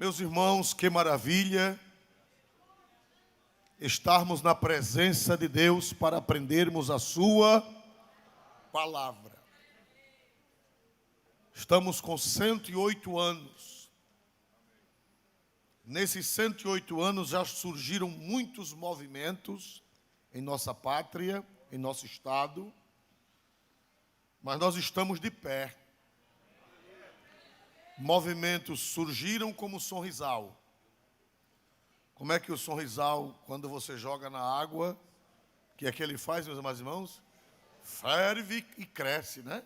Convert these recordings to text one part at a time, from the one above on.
Meus irmãos, que maravilha estarmos na presença de Deus para aprendermos a sua palavra. Estamos com 108 anos. Nesses 108 anos já surgiram muitos movimentos em nossa pátria, em nosso estado, mas nós estamos de pé. Movimentos surgiram como o Sorrisal. Como é que o Sorrisal, quando você joga na água, que é que ele faz, meus amados irmãos? Ferve e cresce, né?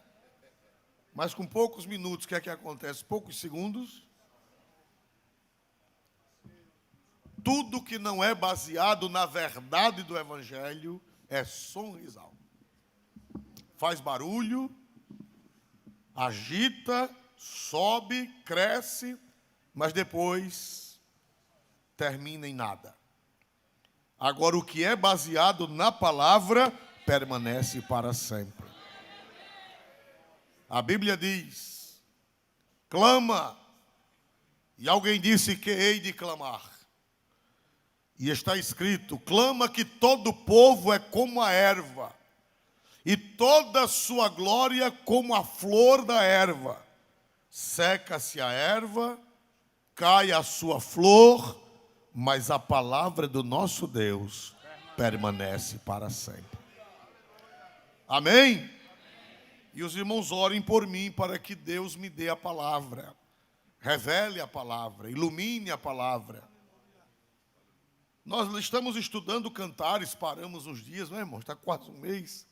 Mas com poucos minutos, o que é que acontece? Poucos segundos. Tudo que não é baseado na verdade do Evangelho é Sorrisal. Faz barulho, agita, sobe, cresce, mas depois termina em nada. Agora, o que é baseado na palavra permanece para sempre. A Bíblia diz: clama, e alguém disse que hei de clamar. E está escrito: clama que todo povo é como a erva, e toda a sua glória como a flor da erva. Seca-se a erva, cai a sua flor, mas a palavra do nosso Deus permanece para sempre. Amém? E os irmãos orem por mim para que Deus me dê a palavra, revele a palavra, ilumine a palavra. Nós estamos estudando cantares, paramos uns dias, não é, irmão? Está quase um mês.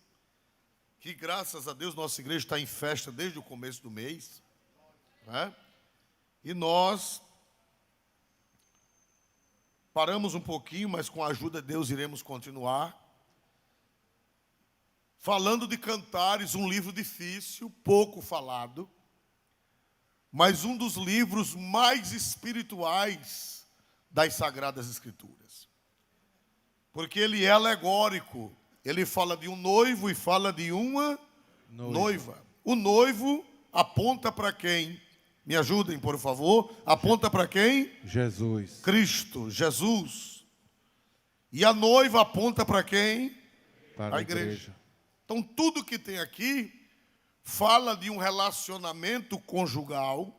Que graças a Deus nossa igreja está em festa desde o começo do mês. Né? E nós paramos um pouquinho, mas com a ajuda de Deus iremos continuar. Falando de Cantares, um livro difícil, pouco falado, mas um dos livros mais espirituais das Sagradas Escrituras. Porque ele é alegórico, ele fala de um noivo e fala de uma noiva. O noivo aponta para quem? Me ajudem, por favor. Aponta para quem? Jesus. Cristo, Jesus. E a noiva aponta para quem? Para a igreja. Então, tudo que tem aqui fala de um relacionamento conjugal,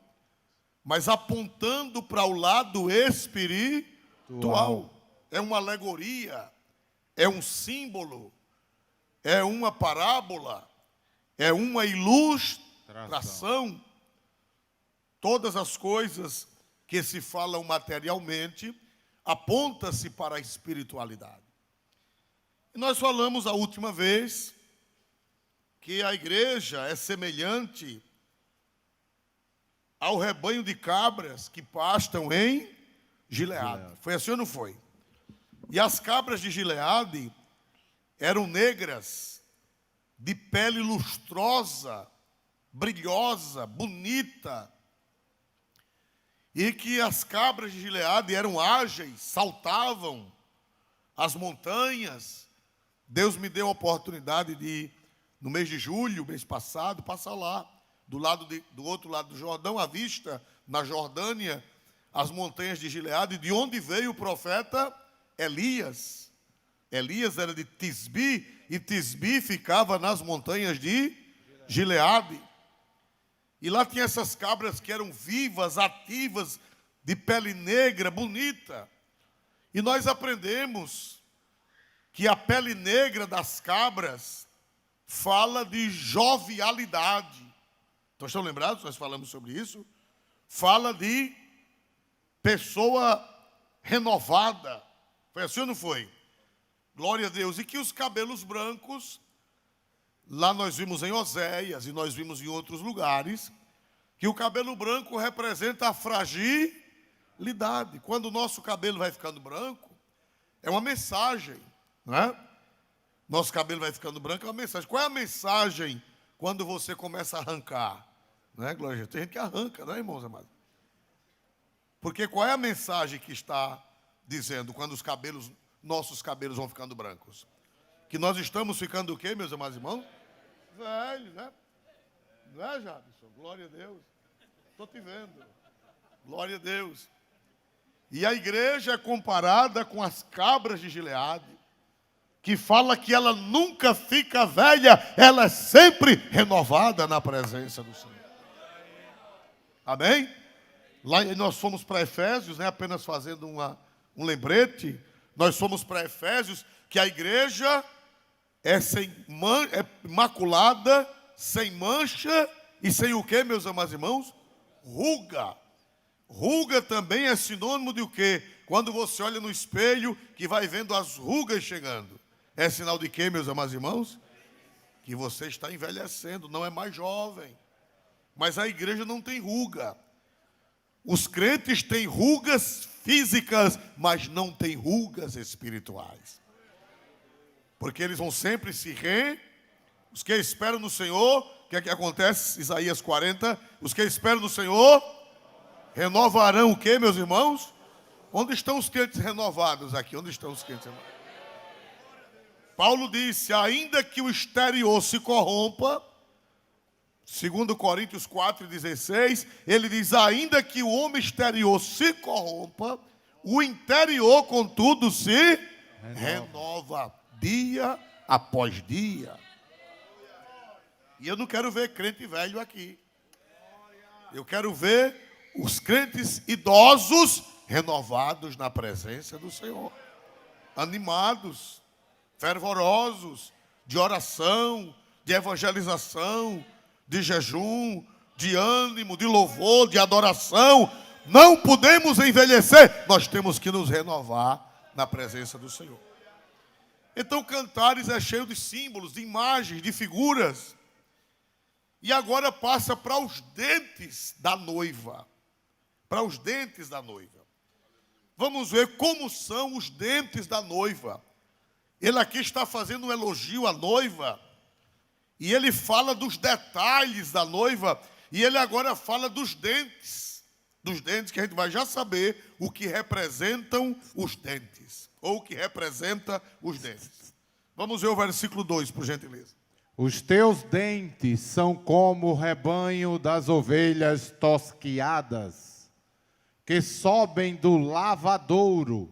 mas apontando para o lado espiritual. É uma alegoria, é um símbolo, é uma parábola, é uma ilustração. Todas as coisas que se falam materialmente aponta-se para a espiritualidade. E nós falamos a última vez que a igreja é semelhante ao rebanho de cabras que pastam em Gileade. Foi assim ou não foi? E as cabras de Gileade eram negras, de pele lustrosa, brilhosa, bonita, e que as cabras de Gileade eram ágeis, saltavam as montanhas. Deus me deu a oportunidade de, no mês de julho, mês passado, passar lá, do outro lado do Jordão, à vista, na Jordânia, as montanhas de Gileade, de onde veio o profeta Elias. Elias era de Tisbi, e Tisbi ficava nas montanhas de Gileade. E lá tinha essas cabras que eram vivas, ativas, de pele negra, bonita. E nós aprendemos que a pele negra das cabras fala de jovialidade. Então, estão lembrados? Nós falamos sobre isso. Fala de pessoa renovada. Foi assim ou não foi? Glória a Deus. E que os cabelos brancos, lá nós vimos em Oséias e nós vimos em outros lugares, que o cabelo branco representa a fragilidade. Quando o nosso cabelo vai ficando branco, é uma mensagem, né? Nosso cabelo vai ficando branco é uma mensagem. Qual é a mensagem quando você começa a arrancar? Né, Glória a Deus? Tem gente que arranca, né, irmãos amados? Porque qual é a mensagem que está dizendo quando nossos cabelos vão ficando brancos? Que nós estamos ficando o quê, meus amados irmãos? Velho, né? Não é, Jadson? Glória a Deus. Estou te vendo. Glória a Deus. E a igreja é comparada com as cabras de Gileade, que fala que ela nunca fica velha, ela é sempre renovada na presença do Senhor. Amém? Lá nós fomos para Efésios, né, apenas fazendo um lembrete, nós fomos para Efésios, que a igreja é imaculada, sem mancha e sem o quê, meus amados irmãos? Ruga. Ruga também é sinônimo de o quê? Quando você olha no espelho, que vai vendo as rugas chegando. É sinal de quê, meus amados irmãos? Que você está envelhecendo, não é mais jovem. Mas a igreja não tem ruga. Os crentes têm rugas físicas, mas não têm rugas espirituais. Porque eles vão sempre os que esperam no Senhor, o que é que acontece? Isaías 40, os que esperam no Senhor renovarão o quê, meus irmãos? Onde estão os crentes renovados aqui? Onde estão os crentes renovados? Paulo disse, ainda que o exterior se corrompa, segundo Coríntios 4,16, ele diz, ainda que o homem exterior se corrompa, o interior, contudo, se renova dia após dia. E eu não quero ver crente velho aqui. Eu quero ver os crentes idosos renovados na presença do Senhor. Animados, fervorosos, de oração, de evangelização, de jejum, de ânimo, de louvor, de adoração. Não podemos envelhecer, nós temos que nos renovar na presença do Senhor. Então Cantares é cheio de símbolos, de imagens, de figuras. E agora passa para os dentes da noiva. Para os dentes da noiva. Vamos ver como são os dentes da noiva. Ele aqui está fazendo um elogio à noiva. E ele fala dos detalhes da noiva. E ele agora fala dos dentes. Dos dentes que a gente vai já saber o que representam os dentes. Ou o que representa os dentes. Vamos ver o versículo 2, por gentileza. Os teus dentes são como o rebanho das ovelhas tosquiadas, que sobem do lavadouro,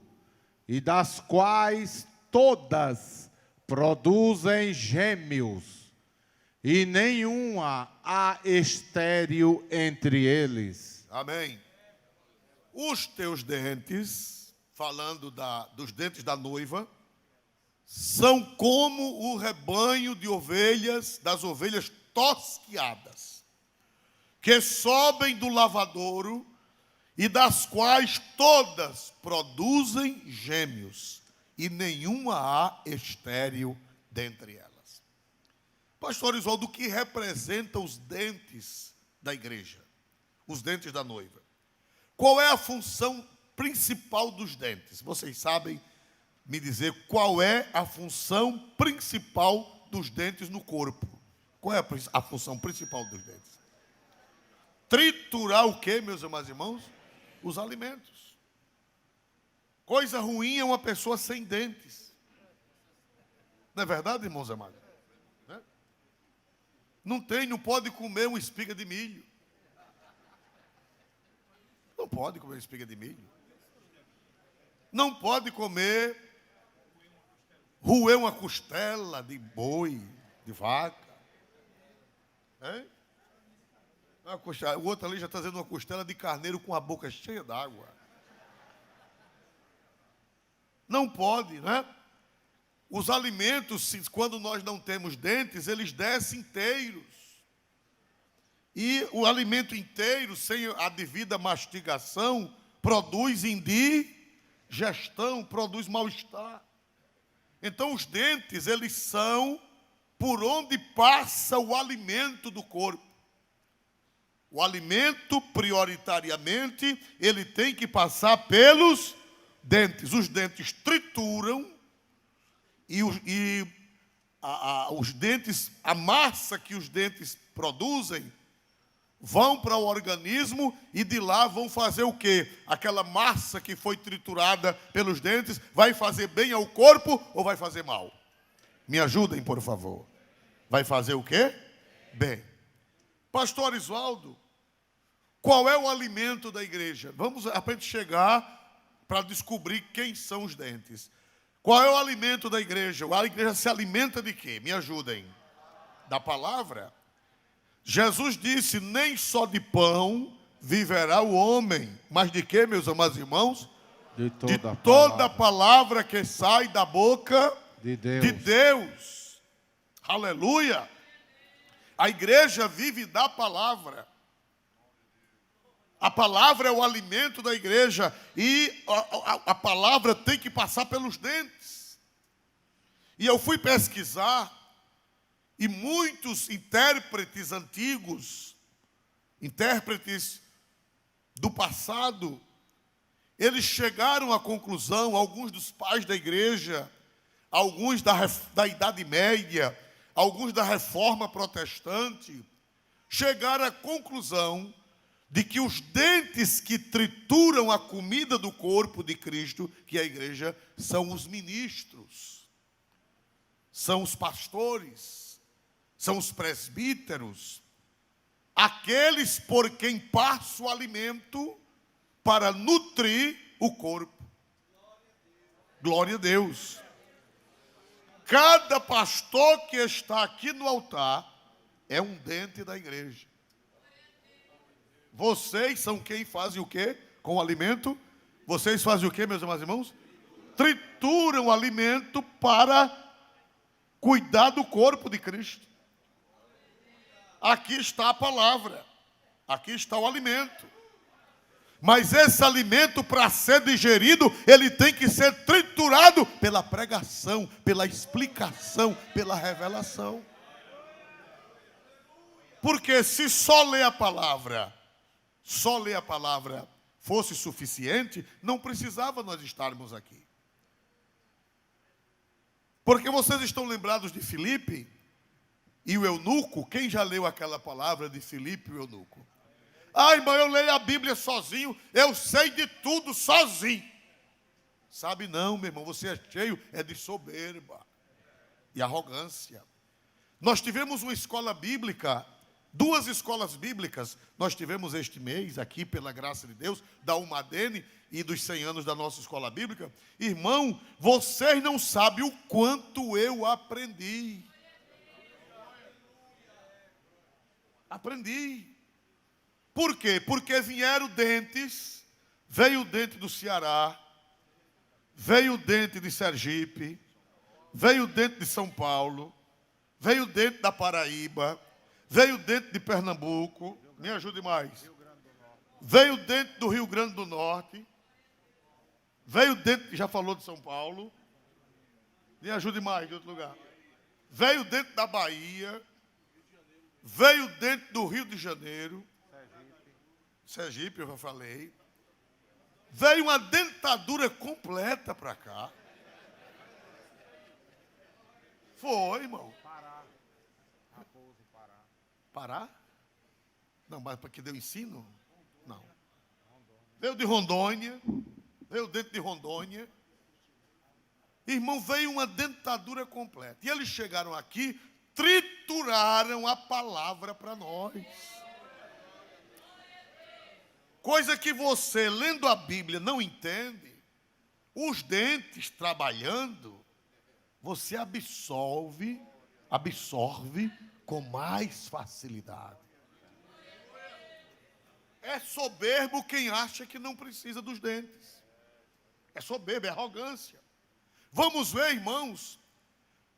e das quais todas produzem gêmeos, e nenhuma há estéril entre eles. Amém. Os teus dentes, falando dos dentes da noiva, são como o rebanho de ovelhas, das ovelhas tosquiadas, que sobem do lavadouro e das quais todas produzem gêmeos, e nenhuma há estéril dentre elas. Pastor Isoldo, o que representa os dentes da igreja? Os dentes da noiva. Qual é a função principal dos dentes? Vocês sabem me dizer qual é a função principal dos dentes no corpo? Qual é a função principal dos dentes? Triturar o quê, meus amados irmãos? Os alimentos. Coisa ruim é uma pessoa sem dentes. Não é verdade, irmãos amados? Não pode comer uma espiga de milho. Não pode comer espiga de milho. Não pode roer uma costela de boi, de vaca. Hein? O outro ali já está fazendo uma costela de carneiro com a boca cheia d'água. Não pode, né? Os alimentos, quando nós não temos dentes, eles descem inteiros. E o alimento inteiro, sem a devida mastigação, produz indigestão, produz mal-estar. Então os dentes, eles são por onde passa o alimento do corpo. O alimento, prioritariamente, ele tem que passar pelos dentes. Os dentes trituram e os dentes, a massa que os dentes produzem, vão para o organismo e de lá vão fazer o quê? Aquela massa que foi triturada pelos dentes vai fazer bem ao corpo ou vai fazer mal? Me ajudem, por favor. Vai fazer o quê? Bem. Pastor Isoldo, qual é o alimento da igreja? Vamos para a gente chegar para descobrir quem são os dentes. Qual é o alimento da igreja? A igreja se alimenta de quê? Me ajudem. Da palavra. Jesus disse, nem só de pão viverá o homem, mas de quê, meus amados irmãos? De toda palavra que sai da boca de Deus. De Deus. Aleluia. A igreja vive da palavra. A palavra é o alimento da igreja e a palavra tem que passar pelos dentes. E eu fui pesquisar e muitos intérpretes antigos, intérpretes do passado, eles chegaram à conclusão, alguns dos pais da igreja, alguns da Idade Média, alguns da Reforma Protestante, chegaram à conclusão de que os dentes que trituram a comida do corpo de Cristo, que é a igreja, são os ministros, são os pastores, são os presbíteros, aqueles por quem passa o alimento para nutrir o corpo. Glória a Deus. Cada pastor que está aqui no altar é um dente da igreja. Vocês são quem fazem o quê com o alimento? Vocês fazem o quê, meus amados irmãos? Trituram o alimento para cuidar do corpo de Cristo. Aqui está a palavra. Aqui está o alimento. Mas esse alimento, para ser digerido, ele tem que ser triturado pela pregação, pela explicação, pela revelação. Porque se só ler a palavra fosse suficiente, não precisava nós estarmos aqui. Porque vocês estão lembrados de Filipe e o eunuco? Quem já leu aquela palavra de Filipe e o eunuco? Ah, irmão, eu leio a Bíblia sozinho, eu sei de tudo sozinho. Sabe não, meu irmão, você é cheio de soberba e arrogância. Nós tivemos uma escola bíblica, 2 escolas bíblicas, nós tivemos este mês aqui, pela graça de Deus, da Umadene e dos 100 anos da nossa escola bíblica. Irmão, vocês não sabem o quanto eu aprendi. Aprendi. Por quê? Porque vieram dentes, veio o dente do Ceará, veio o dente de Sergipe, veio o dente de São Paulo, veio o dente da Paraíba, veio o dente de Pernambuco, me ajude mais. Veio o dente do Rio Grande do Norte, veio o dente que já falou de São Paulo, me ajude mais de outro lugar. Veio o dente da Bahia, veio o dente do Rio de Janeiro, Sergipe, eu já falei. Veio uma dentadura completa para cá. Foi, irmão. Pará. Raposo, Pará. Pará? Não, mas para que deu ensino? Não. Veio de Rondônia. Veio dentro de Rondônia. Irmão, veio uma dentadura completa. E eles chegaram aqui, trituraram a palavra para nós. Coisa que você, lendo a Bíblia, não entende. Os dentes trabalhando, você absorve com mais facilidade. É soberbo quem acha que não precisa dos dentes. É soberbo, é arrogância. Vamos ver, irmãos,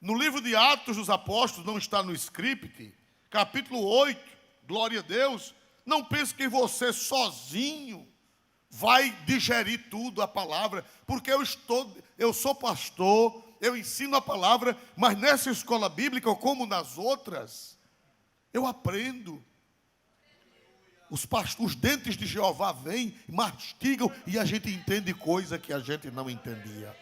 no livro de Atos dos Apóstolos, não está no script, capítulo 8, glória a Deus. Não pense que você sozinho vai digerir tudo a palavra, porque eu sou pastor, eu ensino a palavra, mas nessa escola bíblica, como nas outras, eu aprendo. Os dentes de Jeová vêm, mastigam e a gente entende coisa que a gente não entendia.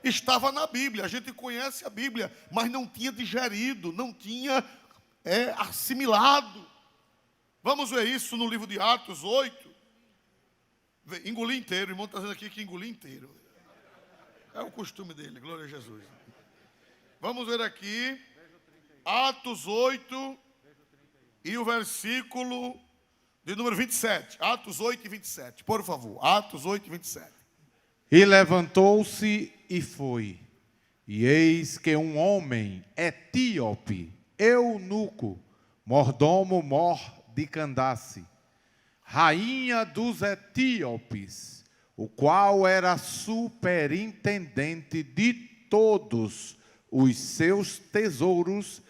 Estava na Bíblia, a gente conhece a Bíblia, mas não tinha digerido, não tinha assimilado. Vamos ver isso no livro de Atos 8. Engolir inteiro, o irmão está dizendo aqui que engolir inteiro. É o costume dele, glória a Jesus. Vamos ver aqui, Atos 8 e o versículo de número 27. Atos 8 e 27, por favor. Atos 8 e 27. E levantou-se e foi. E eis que um homem etíope, eunuco, mordomo mor de Candace, rainha dos etíopes, o qual era superintendente de todos os seus tesouros,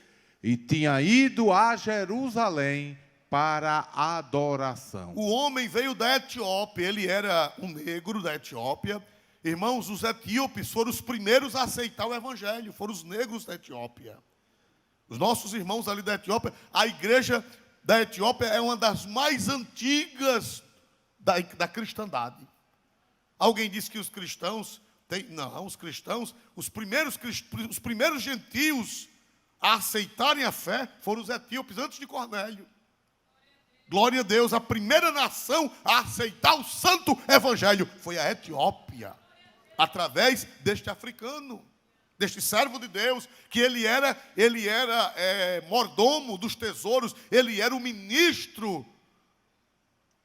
e tinha ido a Jerusalém para a adoração. O homem veio da Etiópia, ele era um negro da Etiópia. Irmãos, os etíopes foram os primeiros a aceitar o evangelho, foram os negros da Etiópia. Os nossos irmãos ali da Etiópia, a igreja da Etiópia é uma das mais antigas da cristandade. Alguém disse que os cristãos, os primeiros gentios a aceitarem a fé foram os etíopes antes de Cornélio. Glória a Deus, a primeira nação a aceitar o santo evangelho foi a Etiópia, através deste africano, deste servo de Deus, que ele era mordomo dos tesouros, ele era o ministro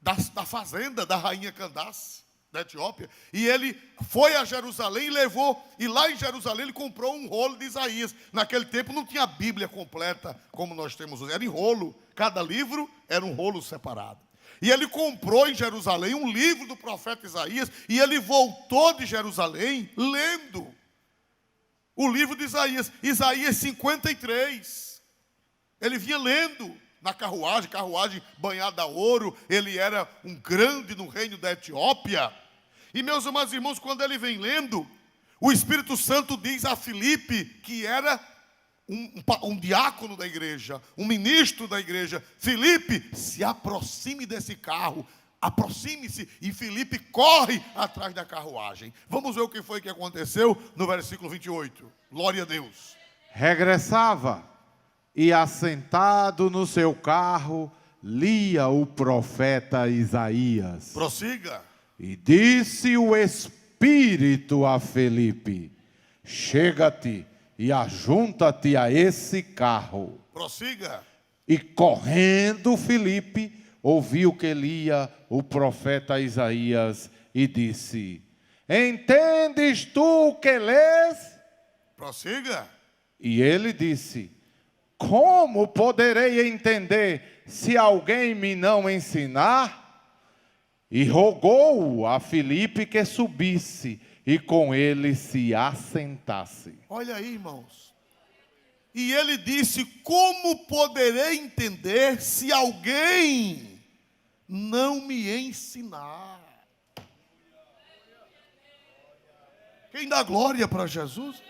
da fazenda da rainha Candace, da Etiópia, e ele foi a Jerusalém e lá em Jerusalém ele comprou um rolo de Isaías. Naquele tempo não tinha a Bíblia completa como nós temos hoje, era em rolo, cada livro era um rolo separado. E ele comprou em Jerusalém um livro do profeta Isaías, e ele voltou de Jerusalém lendo o livro de Isaías, Isaías 53. Ele vinha lendo na carruagem banhada a ouro. Ele era um grande no reino da Etiópia. E meus amados irmãos, quando ele vem lendo, o Espírito Santo diz a Filipe, que era um diácono da igreja, um ministro da igreja: Filipe, se aproxime desse carro, aproxime-se. E Filipe corre atrás da carruagem. Vamos ver o que foi que aconteceu no versículo 28. Glória a Deus. Regressava e, assentado no seu carro, lia o profeta Isaías. Prossiga. E disse o Espírito a Filipe: chega-te e ajunta-te a esse carro. Prossiga. E correndo Filipe ouviu que lia o profeta Isaías e disse: entendes tu o que lês? Prossiga. E ele disse: como poderei entender se alguém me não ensinar? E rogou a Filipe que subisse e com ele se assentasse. Olha aí, irmãos. E ele disse: como poderei entender se alguém não me ensinar? Quem dá glória para Jesus?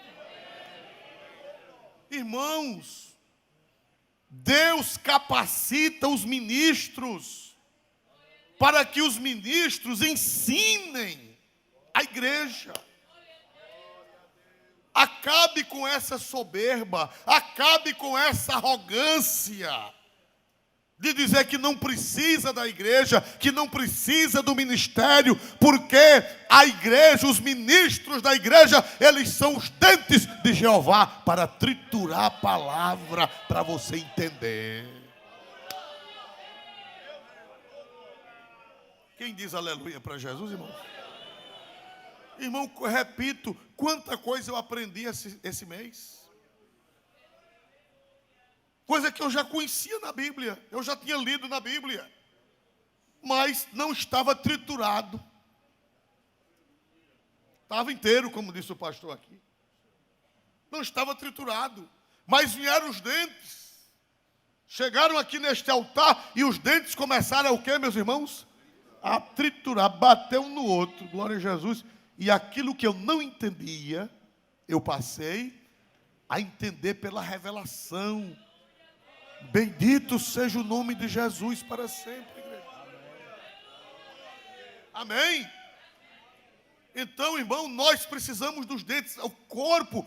Irmãos, Deus capacita os ministros para que os ministros ensinem a igreja. Acabe com essa soberba, acabe com essa arrogância de dizer que não precisa da igreja, que não precisa do ministério, porque a igreja, os ministros da igreja, eles são os dentes de Jeová para triturar a palavra para você entender. Quem diz aleluia para Jesus, irmão? Irmão, repito, quanta coisa eu aprendi esse mês. Coisa que eu já conhecia na Bíblia, eu já tinha lido na Bíblia, mas não estava triturado. Estava inteiro, como disse o pastor aqui. Não estava triturado, mas vieram os dentes. Chegaram aqui neste altar e os dentes começaram o quê, meus irmãos? A triturar, bater um no outro, glória a Jesus. E aquilo que eu não entendia, eu passei a entender pela revelação. Bendito seja o nome de Jesus para sempre, igreja. Amém? Então, irmão, nós precisamos dos dentes. O corpo,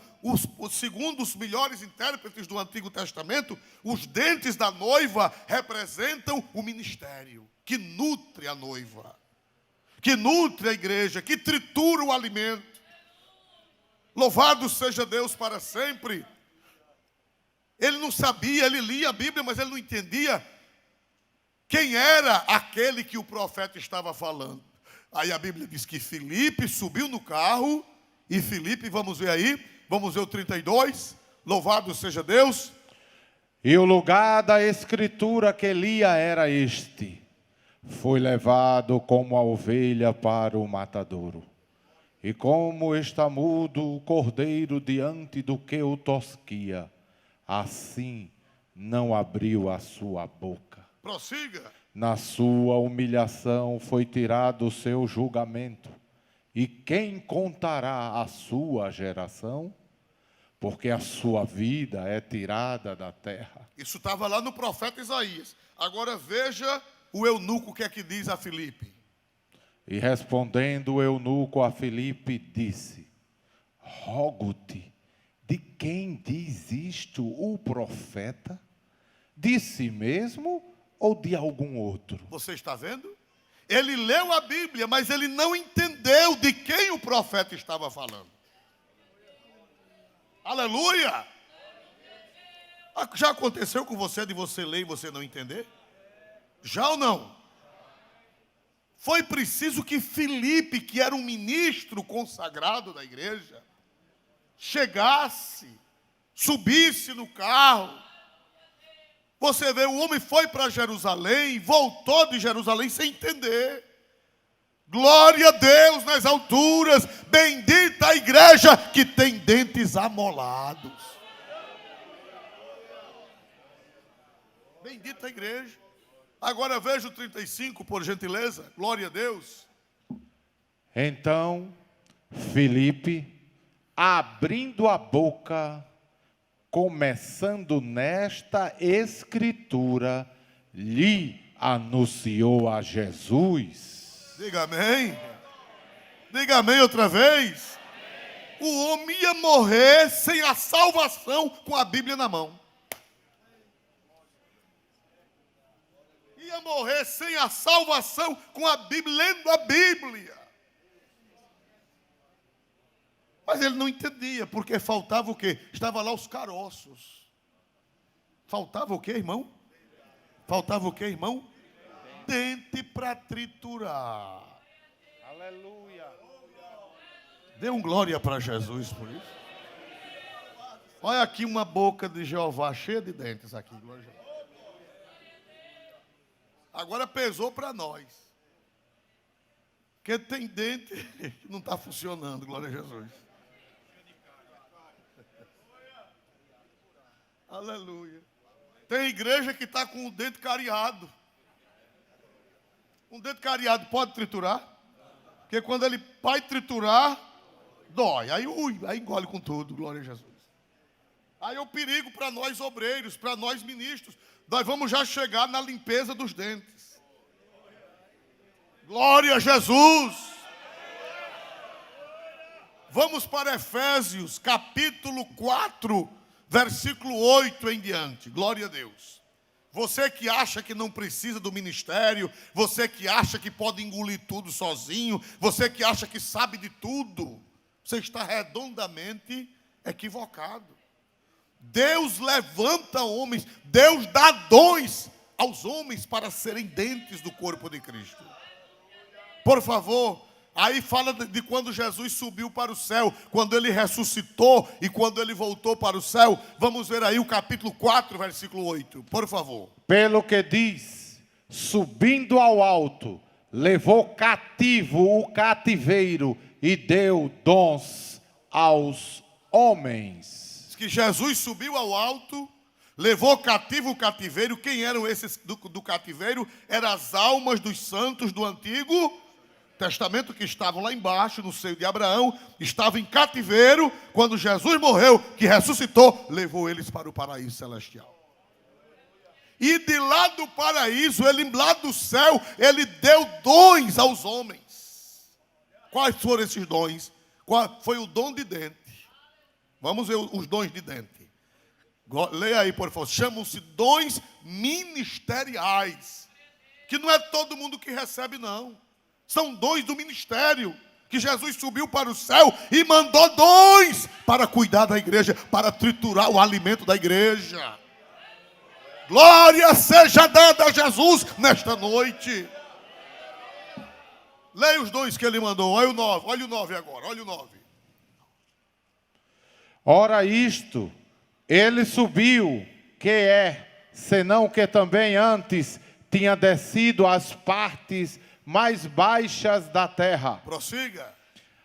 segundo os melhores intérpretes do Antigo Testamento, os dentes da noiva representam o ministério que nutre a noiva, que nutre a igreja, que tritura o alimento. Louvado seja Deus para sempre. Ele não sabia, ele lia a Bíblia, mas ele não entendia quem era aquele que o profeta estava falando. Aí a Bíblia diz que Filipe subiu no carro, e Filipe, vamos ver aí, vamos ver o 32, louvado seja Deus. E o lugar da escritura que lia era este: foi levado como a ovelha para o matadouro, e como está mudo o cordeiro diante do que o tosquia, assim não abriu a sua boca. Prossiga. Na sua humilhação foi tirado o seu julgamento. E quem contará a sua geração? Porque a sua vida é tirada da terra. Isso estava lá no profeta Isaías. Agora veja o eunuco, o que é que diz a Filipe. E respondendo o eunuco a Filipe, disse: rogo-te, de quem diz isto o profeta? De si mesmo ou de algum outro? Você está vendo? Ele leu a Bíblia, mas ele não entendeu de quem o profeta estava falando. Aleluia! Já aconteceu com você de você ler e você não entender? Já ou não? Foi preciso que Filipe, que era um ministro consagrado da igreja, chegasse, subisse no carro. Você vê, o homem foi para Jerusalém, voltou de Jerusalém sem entender. Glória a Deus nas alturas, bendita a igreja que tem dentes amolados. Bendita a igreja. Agora veja o 35, por gentileza. Glória a Deus. Então, Filipe, abrindo a boca, começando nesta escritura, lhe anunciou a Jesus. Diga amém. Diga amém outra vez. O homem ia morrer sem a salvação com a Bíblia na mão. Ia morrer sem a salvação com a Bíblia, lendo a Bíblia. Mas ele não entendia, porque faltava o quê? Estava lá os caroços. Faltava o quê, irmão? Faltava o quê, irmão? Dente para triturar. Aleluia. Dê um glória para Jesus por isso. Olha aqui uma boca de Jeová cheia de dentes aqui, glória a Jesus. Agora pesou para nós. Porque tem dente que não está funcionando, glória a Jesus. Aleluia. Tem igreja que está com o dente cariado. Um dente cariado pode triturar? Porque quando ele vai triturar, dói. Aí engole com tudo, glória a Jesus. Aí é o perigo para nós obreiros, para nós ministros. Nós vamos já chegar na limpeza dos dentes. Glória a Jesus. Vamos para Efésios, capítulo 4, versículo 8 em diante. Glória a Deus. Você que acha que não precisa do ministério, você que acha que pode engolir tudo sozinho, você que acha que sabe de tudo, você está redondamente equivocado. Deus levanta homens, Deus dá dons aos homens para serem dentes do corpo de Cristo. Por favor, aí fala de quando Jesus subiu para o céu, quando ele ressuscitou e quando ele voltou para o céu. Vamos ver aí o capítulo 4, versículo 8, por favor. Pelo que diz, subindo ao alto, levou cativo o cativeiro e deu dons aos homens. Que Jesus subiu ao alto, levou cativo o cativeiro. Quem eram esses do cativeiro? Eram as almas dos santos do Antigo Testamento que estavam lá embaixo, no seio de Abraão, estavam em cativeiro. Quando Jesus morreu, que ressuscitou, levou eles para o paraíso celestial. E de lá do paraíso, lá do céu, ele deu dons aos homens. Quais foram esses dons? Foi o dom de dente. Vamos ver os dons de dente. Leia aí, por favor. Chamam-se dons ministeriais. Que não é todo mundo que recebe, não. São dons do ministério. Que Jesus subiu para o céu e mandou dons para cuidar da igreja, para triturar o alimento da igreja. Glória seja dada a Jesus nesta noite. Leia os 2 que ele mandou. Olha o 9 agora. Olha o 9. Ora isto, ele subiu, que é, senão que também antes tinha descido às partes mais baixas da terra. Prossiga.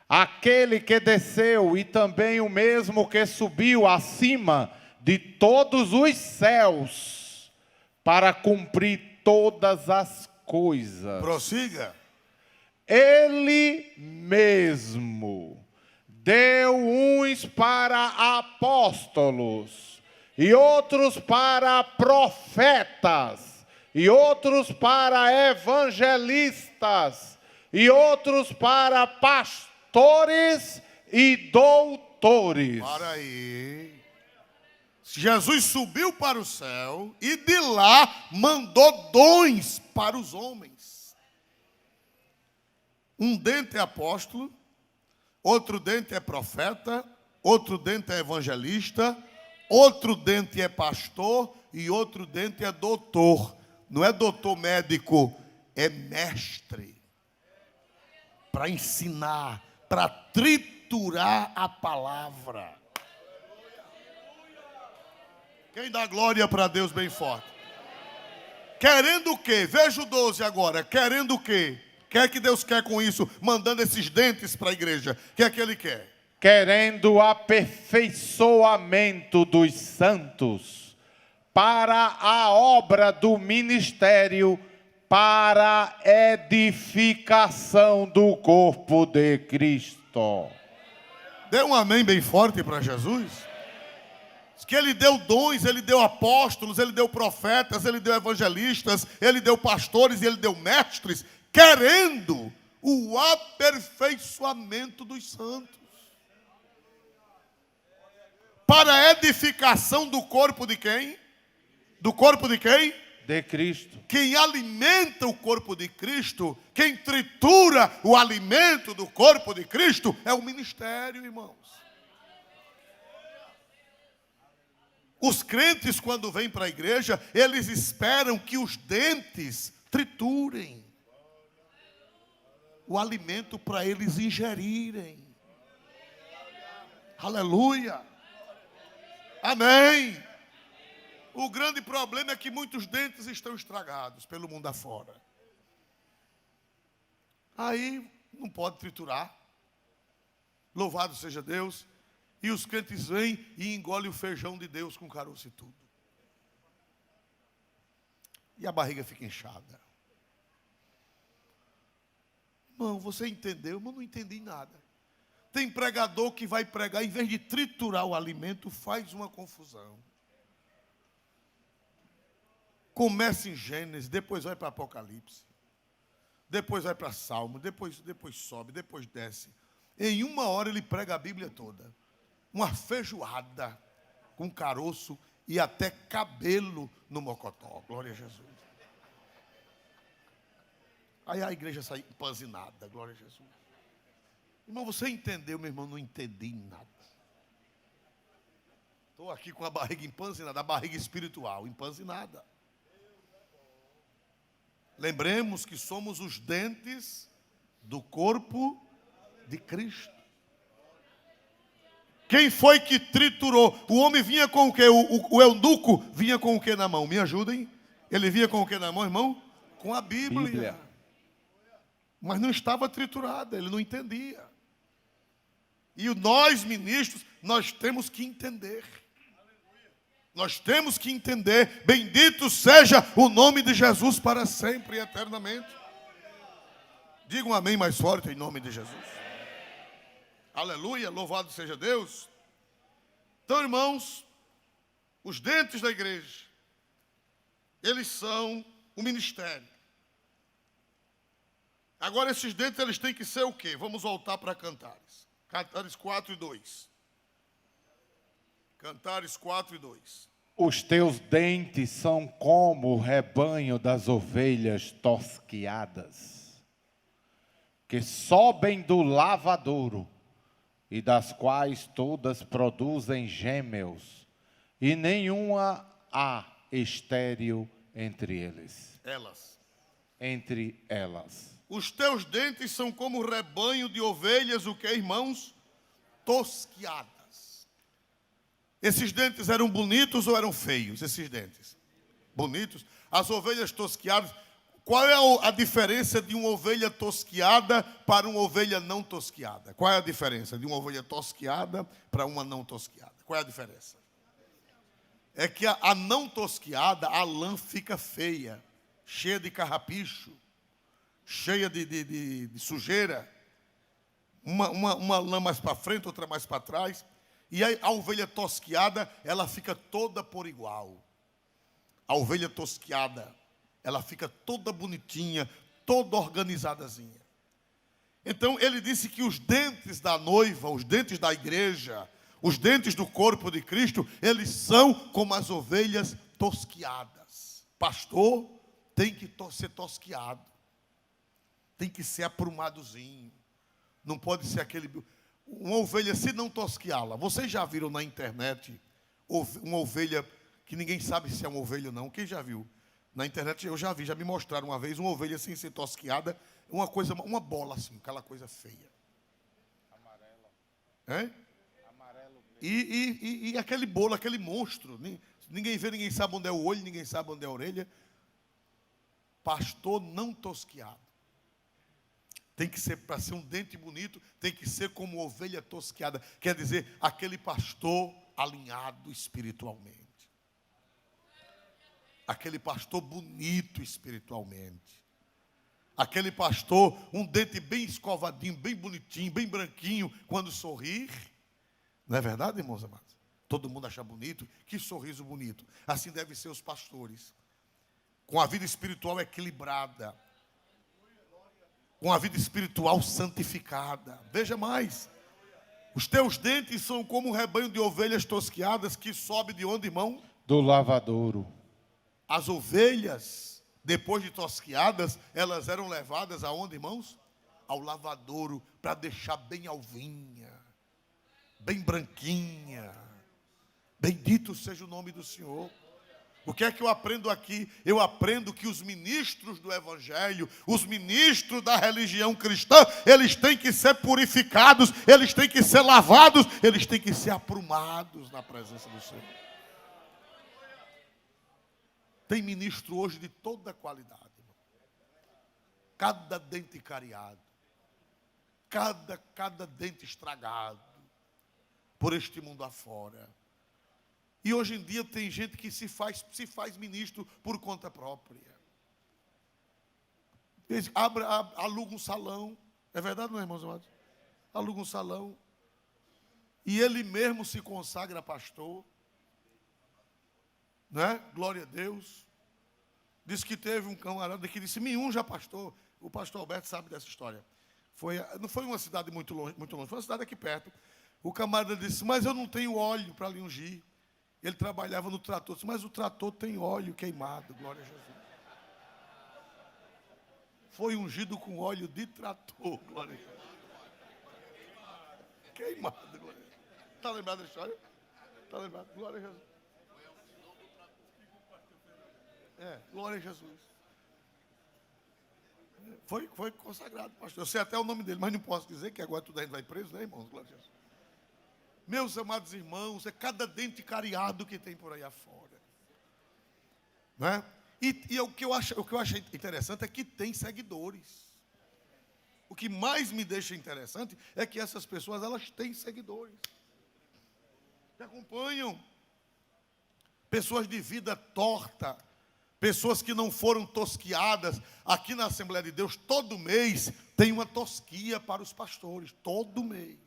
Aquele que desceu e também o mesmo que subiu acima de todos os céus para cumprir todas as coisas. Prossiga. Ele mesmo deu uns para apóstolos, e outros para profetas, e outros para evangelistas, e outros para pastores e doutores. Para aí. Jesus subiu para o céu e de lá mandou dons para os homens. Um dente é apóstolo, outro dente é profeta, outro dente é evangelista, outro dente é pastor e outro dente é doutor. Não é doutor médico, é mestre. Para ensinar, para triturar a palavra. Quem dá glória para Deus bem forte? Querendo o quê? Veja o 12 agora. Querendo o quê? O que é que Deus quer com isso? Mandando esses dentes para a igreja. O que é que Ele quer? Querendo o aperfeiçoamento dos santos para a obra do ministério, para a edificação do corpo de Cristo. Dê um amém bem forte para Jesus. Que Ele deu dons, Ele deu apóstolos, Ele deu profetas, Ele deu evangelistas, Ele deu pastores e Ele deu mestres, querendo o aperfeiçoamento dos santos. Para a edificação do corpo de quem? Do corpo de quem? De Cristo. Quem alimenta o corpo de Cristo, quem tritura o alimento do corpo de Cristo, é o ministério, irmãos. Os crentes, quando vêm para a igreja, eles esperam que os dentes triturem o alimento para eles ingerirem. Aleluia. Amém. O grande problema é que muitos dentes estão estragados pelo mundo afora. Aí não pode triturar. Louvado seja Deus. E os crentes vêm e engolem o feijão de Deus com caroço e tudo. E a barriga fica inchada. Irmão, você entendeu? Mas não entendi nada. Tem pregador que vai pregar, em vez de triturar o alimento, faz uma confusão. Começa em Gênesis, depois vai para Apocalipse. Depois vai para Salmo, depois sobe, depois desce. Em uma hora ele prega a Bíblia toda. Uma feijoada com caroço e até cabelo no mocotó. Glória a Jesus. Aí a igreja sai empanzinada. Glória a Jesus. Irmão, você entendeu, meu irmão? Não entendi nada. Estou aqui com a barriga empanzinada, a barriga espiritual empanzinada. Lembremos que somos os dentes do corpo de Cristo. Quem foi que triturou? O homem vinha com o quê? O eunuco vinha com o quê na mão? Me ajudem. Ele vinha com o quê na mão, irmão? Com a Bíblia. Mas não estava triturada, ele não entendia. E nós, ministros, nós temos que entender. Nós temos que entender. Bendito seja o nome de Jesus para sempre e eternamente. Diga um amém mais forte em nome de Jesus. Aleluia, louvado seja Deus. Então, irmãos, os dentes da igreja, eles são o ministério. Agora, esses dentes, eles têm que ser o quê? Vamos voltar para Cantares. Cantares 4:2. Cantares 4:2. Os teus dentes são como o rebanho das ovelhas tosquiadas, que sobem do lavadouro, e das quais todas produzem gêmeos, e nenhuma há estéril entre eles. Elas. Entre elas. Os teus dentes são como rebanho de ovelhas, o que, irmãos? Tosquiadas. Esses dentes eram bonitos ou eram feios? Esses dentes? Bonitos. As ovelhas tosquiadas. Qual é a diferença de uma ovelha tosquiada para uma ovelha não tosquiada? Qual é a diferença de uma ovelha tosquiada para uma não tosquiada? Qual é a diferença? É que a não tosquiada, a lã fica feia, cheia de carrapicho, cheia de sujeira. Uma lã mais para frente, outra mais para trás. E aí a ovelha tosquiada, ela fica toda por igual. A ovelha tosquiada, ela fica toda bonitinha, toda organizadazinha. Então ele disse que os dentes da noiva, os dentes da igreja, os dentes do corpo de Cristo, eles são como as ovelhas tosquiadas. Pastor tem que ser tosquiado. Tem que ser aprumadozinho. Não pode ser aquele... Uma ovelha, se não tosquiá-la. Vocês já viram na internet uma ovelha que ninguém sabe se é uma ovelha ou não? Quem já viu? Na internet eu já vi, já me mostraram uma vez uma ovelha sem ser tosquiada, uma coisa, uma bola assim, aquela coisa feia. Amarela. Hein? Amarelo. E aquele bolo, aquele monstro. Ninguém vê, ninguém sabe onde é o olho, ninguém sabe onde é a orelha. Pastor não tosquiado. Tem que ser, para ser um dente bonito, tem que ser como ovelha tosquiada. Quer dizer, aquele pastor alinhado espiritualmente. Aquele pastor bonito espiritualmente. Aquele pastor, um dente bem escovadinho, bem bonitinho, bem branquinho, quando sorrir. Não é verdade, irmãos amados? Todo mundo acha bonito. Que sorriso bonito. Assim devem ser os pastores. Com a vida espiritual equilibrada. Com a vida espiritual santificada. Veja mais. Os teus dentes são como um rebanho de ovelhas tosquiadas que sobe de onde, irmão? Do lavadouro. As ovelhas, depois de tosquiadas, elas eram levadas aonde, irmãos? Ao lavadouro, para deixar bem alvinha, bem branquinha. Bendito seja o nome do Senhor. O que é que eu aprendo aqui? Eu aprendo que os ministros do Evangelho, os ministros da religião cristã, eles têm que ser purificados, eles têm que ser lavados, eles têm que ser aprumados na presença do Senhor. Tem ministro hoje de toda qualidade, irmão. Cada dente cariado, cada dente estragado por este mundo afora. E hoje em dia tem gente que se faz ministro por conta própria. Aluga um salão. É verdade, não é, irmãos amados? Aluga um salão. E ele mesmo se consagra pastor. Né? Glória a Deus. Diz que teve um camarada que disse, me unja pastor. O pastor Alberto sabe dessa história. Não foi uma cidade muito longe, foi uma cidade aqui perto. O camarada disse, mas eu não tenho óleo para lhe ungir. Ele trabalhava no trator, disse, mas o trator tem óleo queimado, glória a Jesus. Foi ungido com óleo de trator, glória a Jesus. Queimado, glória a Jesus. Está lembrado da história? Está lembrado? Glória a Jesus. Glória a Jesus. Foi consagrado, pastor. Eu sei até o nome dele, mas não posso dizer que agora tudo a gente vai preso, né, irmãos? Glória a Jesus. Meus amados irmãos, é cada dente cariado que tem por aí afora. Não é? E o que eu acho interessante é que tem seguidores. O que mais me deixa interessante é que essas pessoas, elas têm seguidores. Que acompanham. Pessoas de vida torta. Pessoas que não foram tosquiadas. Aqui na Assembleia de Deus, todo mês, tem uma tosquia para os pastores. Todo mês.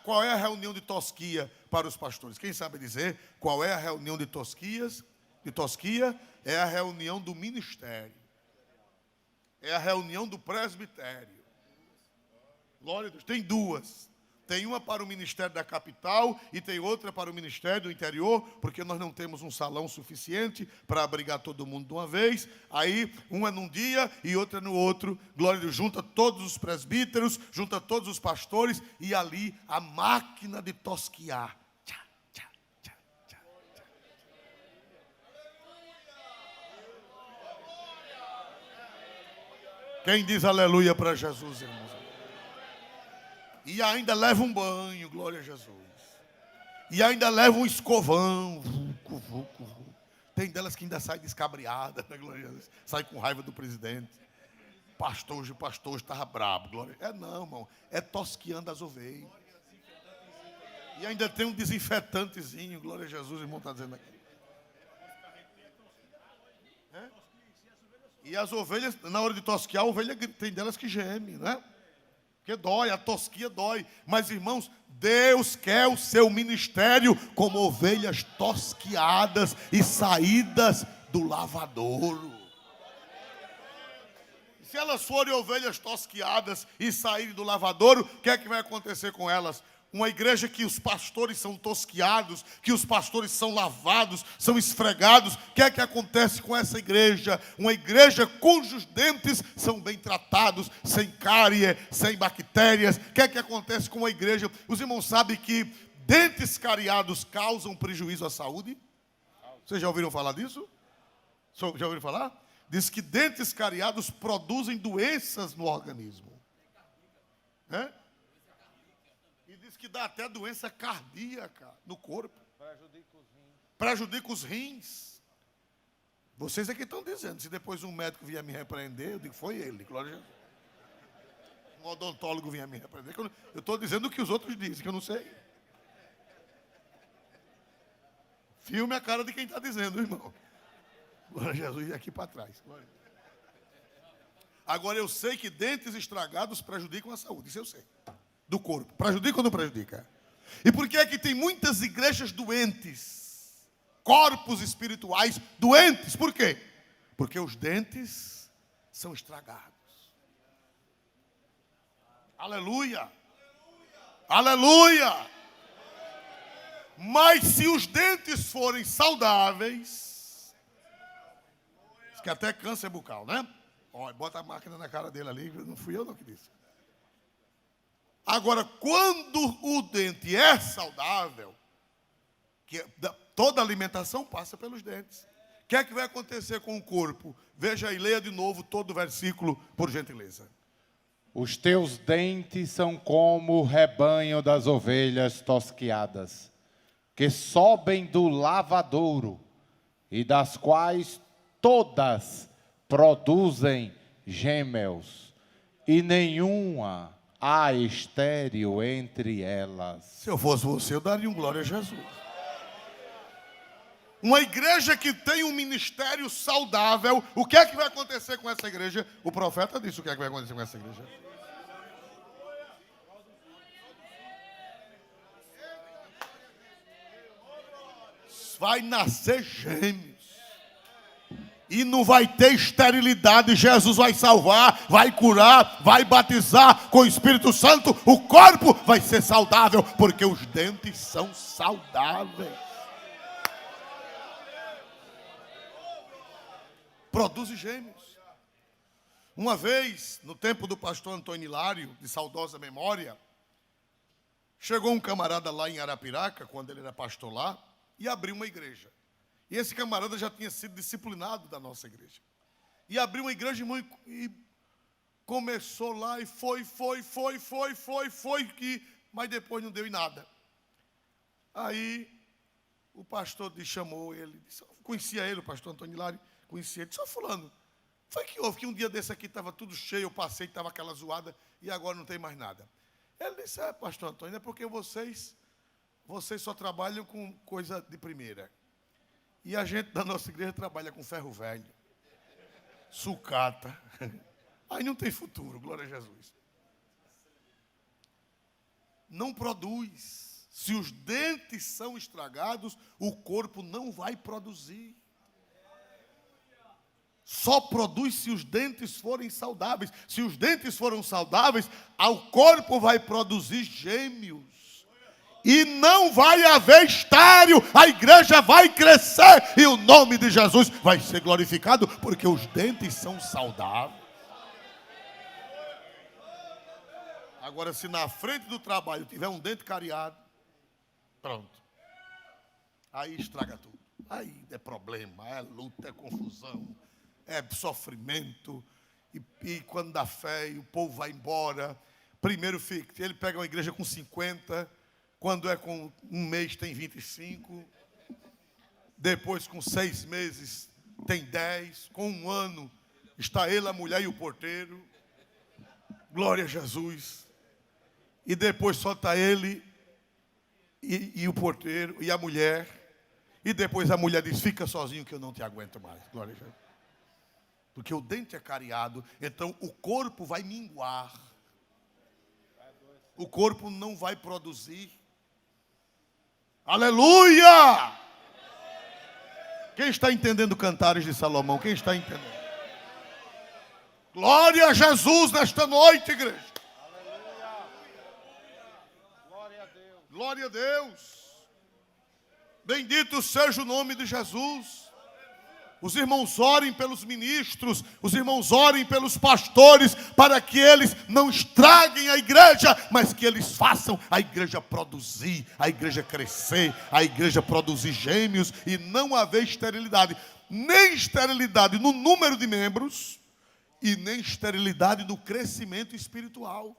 Qual é a reunião de tosquia para os pastores? Quem sabe dizer qual é a reunião de tosquias? De tosquia é a reunião do ministério. É a reunião do presbitério. Glória a Deus. Tem duas. Tem uma para o ministério da capital e tem outra para o ministério do interior, porque nós não temos um salão suficiente para abrigar todo mundo de uma vez. Aí, uma num dia e outra no outro. Glória a Deus. Junta todos os presbíteros, junta todos os pastores e ali a máquina de tosquiar. Tchá, tchá, tchá, tchá, tchá. Quem diz aleluia para Jesus, irmãos? E ainda leva um banho, glória a Jesus. E ainda leva um escovão. Vucu, vucu, vucu. Tem delas que ainda sai descabriada, né, glória a Jesus? Sai com raiva do presidente. Pastor, o pastor estava brabo, glória. Não, irmão, é tosquiando as ovelhas. E ainda tem um desinfetantezinho, glória a Jesus, o irmão está dizendo aqui. É? E as ovelhas, na hora de tosquiar, a ovelha tem delas que geme, né? Porque dói, a tosquia dói. Mas, irmãos, Deus quer o seu ministério como ovelhas tosquiadas e saídas do lavadouro. Se elas forem ovelhas tosquiadas e saírem do lavadouro, o que é que vai acontecer com elas? Uma igreja que os pastores são tosquiados, que os pastores são lavados, são esfregados. O que é que acontece com essa igreja? Uma igreja cujos dentes são bem tratados, sem cárie, sem bactérias. O que é que acontece com uma igreja? Os irmãos sabem que dentes cariados causam prejuízo à saúde? Vocês já ouviram falar disso? Já ouviram falar? Diz que dentes cariados produzem doenças no organismo. É? E diz que dá até doença cardíaca no corpo. Prejudica os rins. Vocês é que estão dizendo. Se depois um médico vier me repreender, eu digo, foi ele. Glória a Jesus. Um odontólogo vier me repreender. Eu estou dizendo o que os outros dizem, que eu não sei. Filme a cara de quem está dizendo, irmão. Glória a Jesus, e aqui para trás. Agora, eu sei que dentes estragados prejudicam a saúde. Isso eu sei. Do corpo. Prejudica ou não prejudica? E por que é que tem muitas igrejas doentes? Corpos espirituais doentes. Por quê? Porque os dentes são estragados. Aleluia! Aleluia! Mas se os dentes forem saudáveis, que até câncer bucal, né? Olha, bota a máquina na cara dele ali, não fui eu não que disse. Agora, quando o dente é saudável, toda alimentação passa pelos dentes. O que é que vai acontecer com o corpo? Veja aí, leia de novo todo o versículo, por gentileza. Os teus dentes são como o rebanho das ovelhas tosquiadas, que sobem do lavadouro, e das quais todas produzem gêmeos, e nenhuma há estéril entre elas. Se eu fosse você, eu daria um glória a Jesus. Uma igreja que tem um ministério saudável, o que é que vai acontecer com essa igreja? O profeta disse o que é que vai acontecer com essa igreja. Vai nascer gêmeos. E não vai ter esterilidade. Jesus vai salvar, vai curar, vai batizar com o Espírito Santo. O corpo vai ser saudável, porque os dentes são saudáveis. Produz gêmeos. Uma vez, no tempo do pastor Antônio Hilário, de saudosa memória, chegou um camarada lá em Arapiraca, quando ele era pastor lá, e abriu uma igreja. E esse camarada já tinha sido disciplinado da nossa igreja. E abriu uma igreja, irmão, e começou lá e foi, mas depois não deu em nada. Aí o pastor chamou ele, conhecia ele, o pastor Antônio Hilário, conhecia ele, disse, fulano, foi que houve que um dia desse aqui estava tudo cheio, eu passei, estava aquela zoada, e agora não tem mais nada. Ele disse, pastor Antônio, é porque vocês só trabalham com coisa de primeira. E a gente da nossa igreja trabalha com ferro velho, sucata. Aí não tem futuro, glória a Jesus. Não produz. Se os dentes são estragados, o corpo não vai produzir. Só produz se os dentes forem saudáveis. Se os dentes forem saudáveis, o corpo vai produzir gêmeos. E não vai haver estéril, a igreja vai crescer e o nome de Jesus vai ser glorificado, porque os dentes são saudáveis. Agora, se na frente do trabalho tiver um dente cariado, pronto. Aí estraga tudo. Aí é problema, é luta, é confusão, é sofrimento. E quando dá fé e o povo vai embora, primeiro ele pega uma igreja com 50, quando é com um mês tem 25, depois com 6 meses tem 10, com um ano está ele, a mulher e o porteiro, glória a Jesus, e depois só está ele e o porteiro e a mulher, e depois a mulher diz, fica sozinho que eu não te aguento mais, glória a Jesus. Porque o dente é cariado, então o corpo vai minguar. O corpo não vai produzir. Aleluia! Quem está entendendo Cantares de Salomão? Quem está entendendo? Glória a Jesus nesta noite, igreja. Glória a Deus. Glória a Deus. Bendito seja o nome de Jesus. Os irmãos orem pelos ministros, os irmãos orem pelos pastores, para que eles não estraguem a igreja, mas que eles façam a igreja produzir, a igreja crescer, a igreja produzir gêmeos e não haver esterilidade. Nem esterilidade no número de membros e nem esterilidade no crescimento espiritual.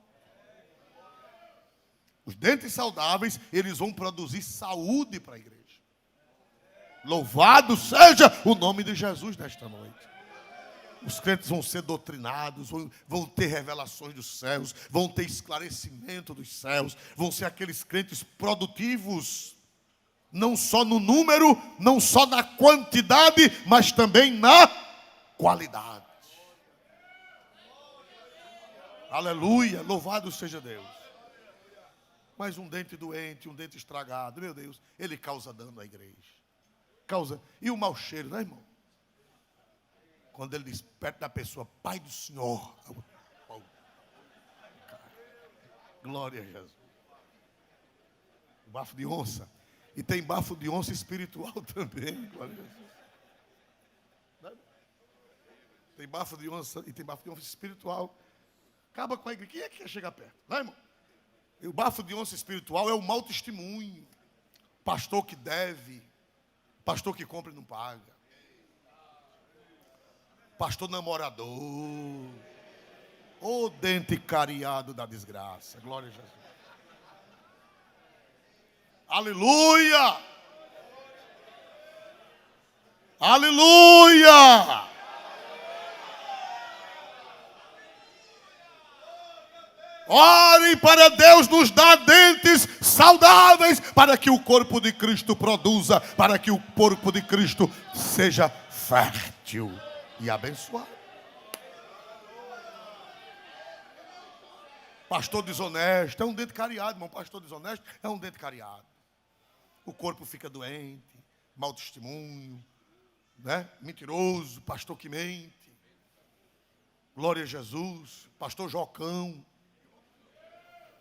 Os dentes saudáveis, eles vão produzir saúde para a igreja. Louvado seja o nome de Jesus nesta noite. Os crentes vão ser doutrinados, vão ter revelações dos céus, vão ter esclarecimento dos céus, vão ser aqueles crentes produtivos, não só no número, não só na quantidade, mas também na qualidade. Aleluia, louvado seja Deus. Mas um dente doente, um dente estragado, meu Deus, ele causa dano à igreja. E o mau cheiro, né, irmão? Quando ele diz perto da pessoa, Pai do Senhor. Glória a Jesus. Bafo de onça. E tem bafo de onça espiritual também. Glória a Jesus. Tem bafo de onça e tem bafo de onça espiritual. Acaba com a igreja. Quem é que quer chegar perto? Não, irmão? E o bafo de onça espiritual é o mau testemunho. Pastor que deve. Pastor que compra e não paga. Pastor namorador. Ô dente cariado da desgraça. Glória a Jesus. Aleluia! Aleluia! Orem para Deus nos dar dentes saudáveis, para que o corpo de Cristo produza, para que o corpo de Cristo seja fértil e abençoado. Pastor desonesto é um dente cariado, irmão. Pastor desonesto é um dente cariado. O corpo fica doente, mau testemunho, né? Mentiroso, pastor que mente. Glória a Jesus. Pastor Jocão.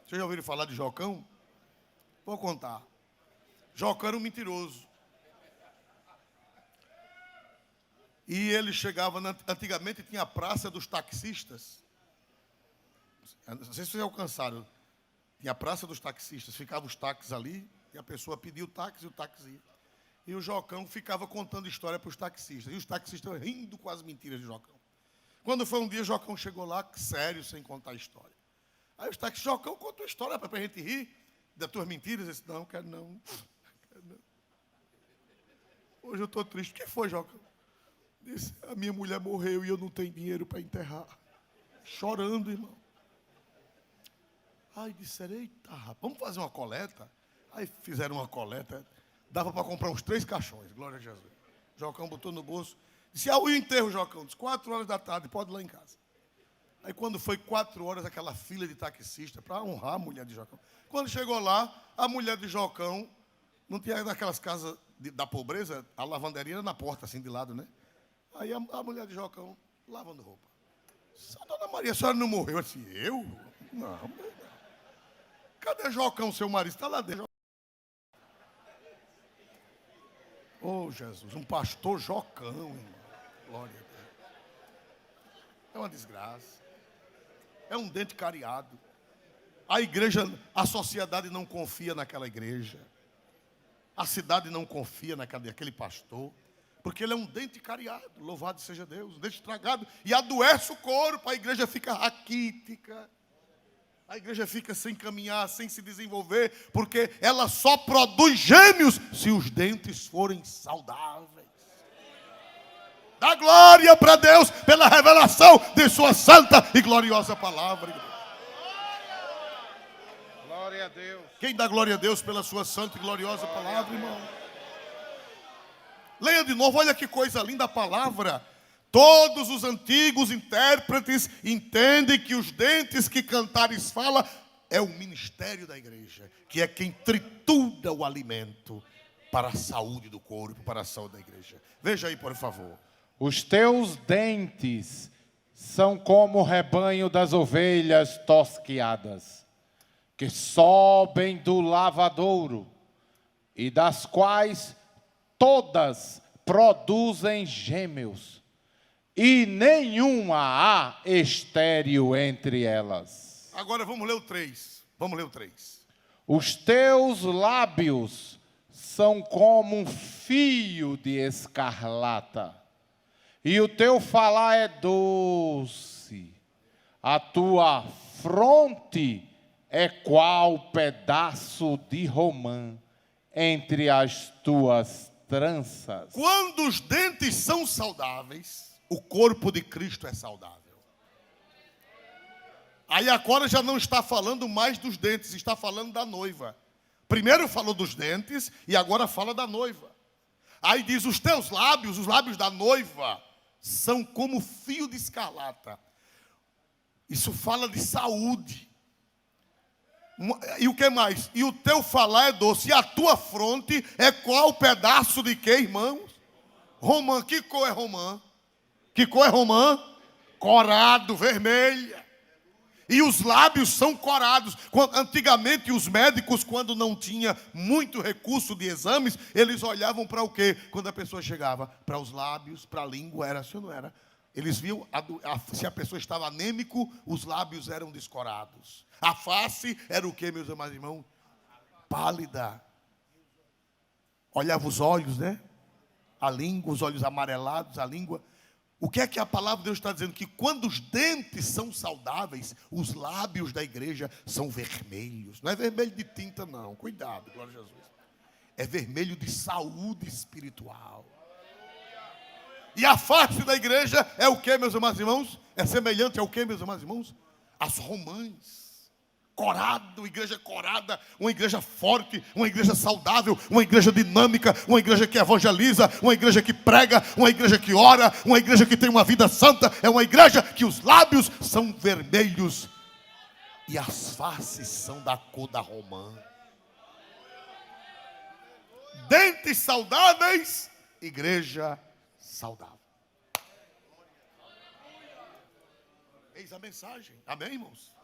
Vocês já ouviram falar de Jocão? Vou contar. Jocão era um mentiroso. E ele chegava, antigamente tinha a praça dos taxistas. Não sei se vocês alcançaram. Tinha a praça dos taxistas, ficavam os táxis ali, e a pessoa pedia o táxi e o táxi ia. E o Jocão ficava contando história para os taxistas. E os taxistas rindo com as mentiras de Jocão. Quando foi um dia, Jocão chegou lá, sério, sem contar a história. Aí os taxistas, Jocão, conta uma história para a gente rir das tuas mentiras. Eu disse, não, quero não. Hoje eu estou triste. O que foi, Jocão? Disse, a minha mulher morreu e eu não tenho dinheiro para enterrar. Chorando, irmão. Aí disseram, eita, rapaz, vamos fazer uma coleta? Aí fizeram uma coleta, dava para comprar uns 3 caixões, glória a Jesus. Jocão botou no bolso, disse, o enterro, Jocão, disse, 4 horas da tarde, pode ir lá em casa. Aí quando foi 4 horas, aquela fila de taxista, para honrar a mulher de Jocão. Quando chegou lá, a mulher de Jocão, não tinha daquelas casas da pobreza, a lavanderia era na porta, assim, de lado, né? Aí a mulher de Jocão, lavando roupa. Dona Maria, a senhora não morreu? Eu disse, eu? Não. Cadê Jocão, seu marido? Está lá dentro. Oh, Jesus, um pastor Jocão, irmão. Glória a Deus. É uma desgraça. É um dente cariado. A igreja, a sociedade não confia naquela igreja. A cidade não confia naquele pastor. Porque ele é um dente cariado, louvado seja Deus, um dente estragado, e adoece o corpo, a igreja fica raquítica, a igreja fica sem caminhar, sem se desenvolver, porque ela só produz gêmeos se os dentes forem saudáveis. Dá glória para Deus pela revelação de sua santa e gloriosa palavra. Glória a Deus. Quem dá glória a Deus pela sua santa e gloriosa palavra, irmão? Leia de novo, olha que coisa linda a palavra. Todos os antigos intérpretes entendem que os dentes que Cantares fala é o ministério da igreja, que é quem tritura o alimento para a saúde do corpo, para a saúde da igreja. Veja aí, por favor. Os teus dentes são como o rebanho das ovelhas tosquiadas, que sobem do lavadouro, e das quais todas produzem gêmeos, e nenhuma há estéril entre elas. Agora vamos ler o 3. Vamos ler o 3. Os teus lábios são como um fio de escarlata, e o teu falar é doce. A tua fronte é qual pedaço de romã entre as tuas tranças. Quando os dentes são saudáveis, o corpo de Cristo é saudável. Aí agora já não está falando mais dos dentes, está falando da noiva. Primeiro falou dos dentes e agora fala da noiva. Aí diz, os teus lábios, os lábios da noiva, são como fio de escarlata. Isso fala de saúde. E o que mais? E o teu falar é doce. E a tua fronte é qual pedaço de quê, irmãos? Romã. Que cor é romã? Que cor é romã? Corado, vermelha. E os lábios são corados. Antigamente os médicos, quando não tinha muito recurso de exames, eles olhavam para o quê? Quando a pessoa chegava para os lábios, para a língua, era assim ou não era? Eles viam se a pessoa estava anêmico, os lábios eram descorados. A face era o quê, meus amados irmãos? Pálida. Olhava os olhos, né? A língua, os olhos amarelados, a língua. O que é que a palavra de Deus está dizendo? Que quando os dentes são saudáveis, os lábios da igreja são vermelhos. Não é vermelho de tinta, não. Cuidado, glória a Jesus. É vermelho de saúde espiritual. E a face da igreja é o que, meus amados irmãos? É semelhante ao que, meus amados irmãos? As romãs. Corado, igreja corada, uma igreja forte, uma igreja saudável, uma igreja dinâmica, uma igreja que evangeliza, uma igreja que prega, uma igreja que ora, uma igreja que tem uma vida santa, é uma igreja que os lábios são vermelhos e as faces são da cor da romã. Dentes saudáveis, igreja saudável. Eis a mensagem, amém, irmãos?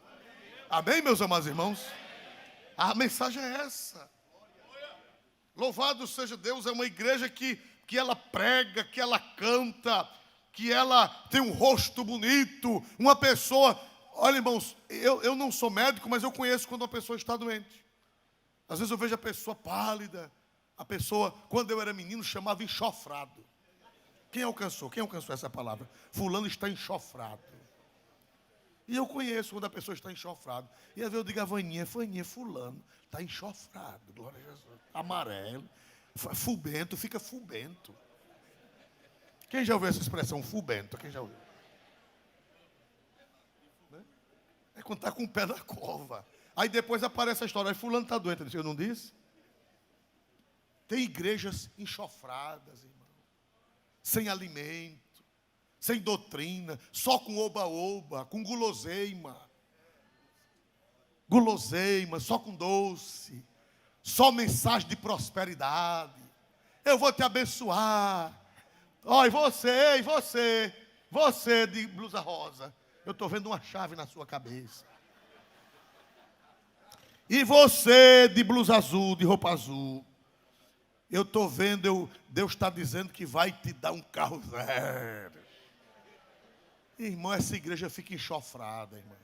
Amém, meus amados irmãos? A mensagem é essa. Louvado seja Deus, é uma igreja que ela prega, que ela canta, que ela tem um rosto bonito, uma pessoa... Olha, irmãos, eu não sou médico, mas eu conheço quando uma pessoa está doente. Às vezes eu vejo a pessoa pálida, a pessoa, quando eu era menino, chamava enxofrado. Quem alcançou essa palavra? Fulano está enxofrado. E eu conheço quando a pessoa está enxofrada. E às vezes eu digo a Vaninha, fulano, está enxofrado, glória a Jesus. Amarelo, fubento, fica fubento. Quem já ouviu essa expressão, fubento? Quem já ouviu? É quando está com o pé na cova. Aí depois aparece a história, aí fulano está doente, eu não disse? Tem igrejas enxofradas, irmão. Sem alimento. Sem doutrina, só com oba-oba, com guloseima. Guloseima, só com doce. Só mensagem de prosperidade. Eu vou te abençoar. Ó, e você de blusa rosa. Eu estou vendo uma chave na sua cabeça. E você de blusa azul, de roupa azul. Eu estou vendo, Deus está dizendo que vai te dar um carro zero. Irmão, essa igreja fica enxofrada, irmão.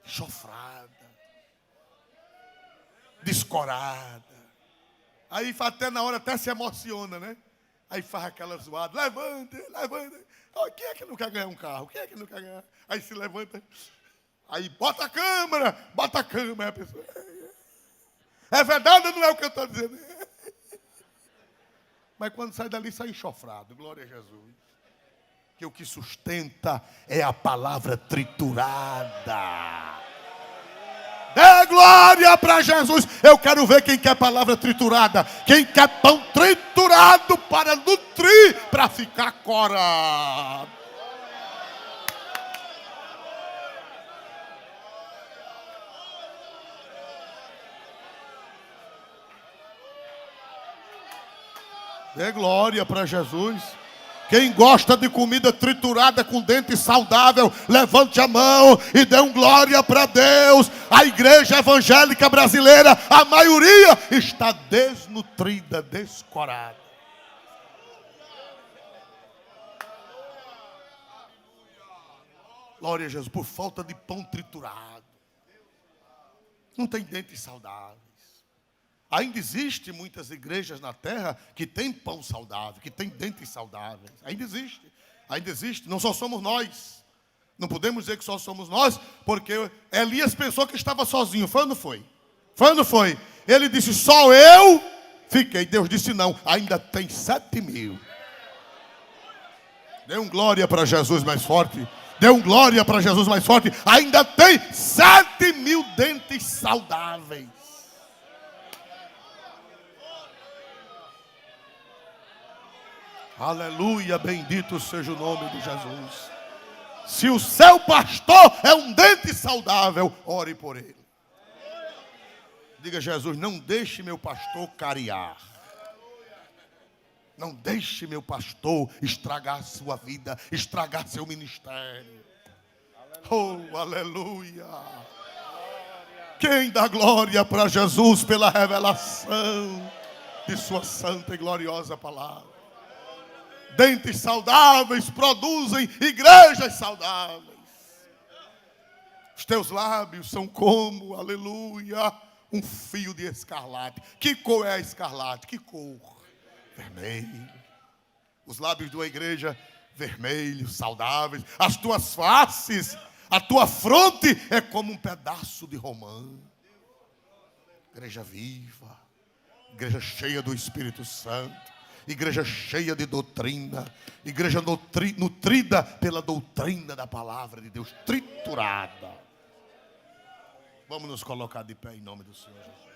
Enxofrada. Descorada. Aí até na hora até se emociona, né? Aí faz aquela zoada, levanta, levanta. Oh, quem é que não quer ganhar um carro? Quem é que não quer ganhar? Aí se levanta, aí bota a câmera, aí a pessoa... É verdade ou não é o que eu estou dizendo? Mas quando sai dali, sai enxofrado, glória a Jesus. Que o que sustenta é a palavra triturada. Dê glória para Jesus. Eu quero ver quem quer palavra triturada. Quem quer pão triturado para nutrir, para ficar corado. Dê glória para Jesus. Quem gosta de comida triturada com dente saudável, levante a mão e dê um glória para Deus. A igreja evangélica brasileira, a maioria está desnutrida, descorada. Glória a Jesus, por falta de pão triturado. Não tem dentes saudáveis. Ainda existem muitas igrejas na terra que tem pão saudável, que tem dentes saudáveis. Ainda existe. Não só somos nós. Não podemos dizer que só somos nós, porque Elias pensou que estava sozinho. Foi ou não foi? Foi ou não foi? Ele disse, só eu fiquei. Deus disse, não, ainda tem 7.000. Dê um glória para Jesus mais forte. Dê um glória para Jesus mais forte. Ainda tem 7.000 dentes saudáveis. Aleluia, bendito seja o nome de Jesus. Se o seu pastor é um dente saudável, ore por ele. Diga, Jesus, não deixe meu pastor cariar. Não deixe meu pastor estragar sua vida, estragar seu ministério. Oh, aleluia. Quem dá glória para Jesus pela revelação de sua santa e gloriosa palavra? Dentes saudáveis produzem igrejas saudáveis. Os teus lábios são como, aleluia, um fio de escarlate. Que cor é a escarlate? Que cor? Vermelho. Os lábios de uma igreja vermelhos, saudáveis. As tuas faces, a tua fronte é como um pedaço de romã. Igreja viva, igreja cheia do Espírito Santo. Igreja cheia de doutrina, igreja nutrida pela doutrina da palavra de Deus, triturada. Vamos nos colocar de pé em nome do Senhor Jesus.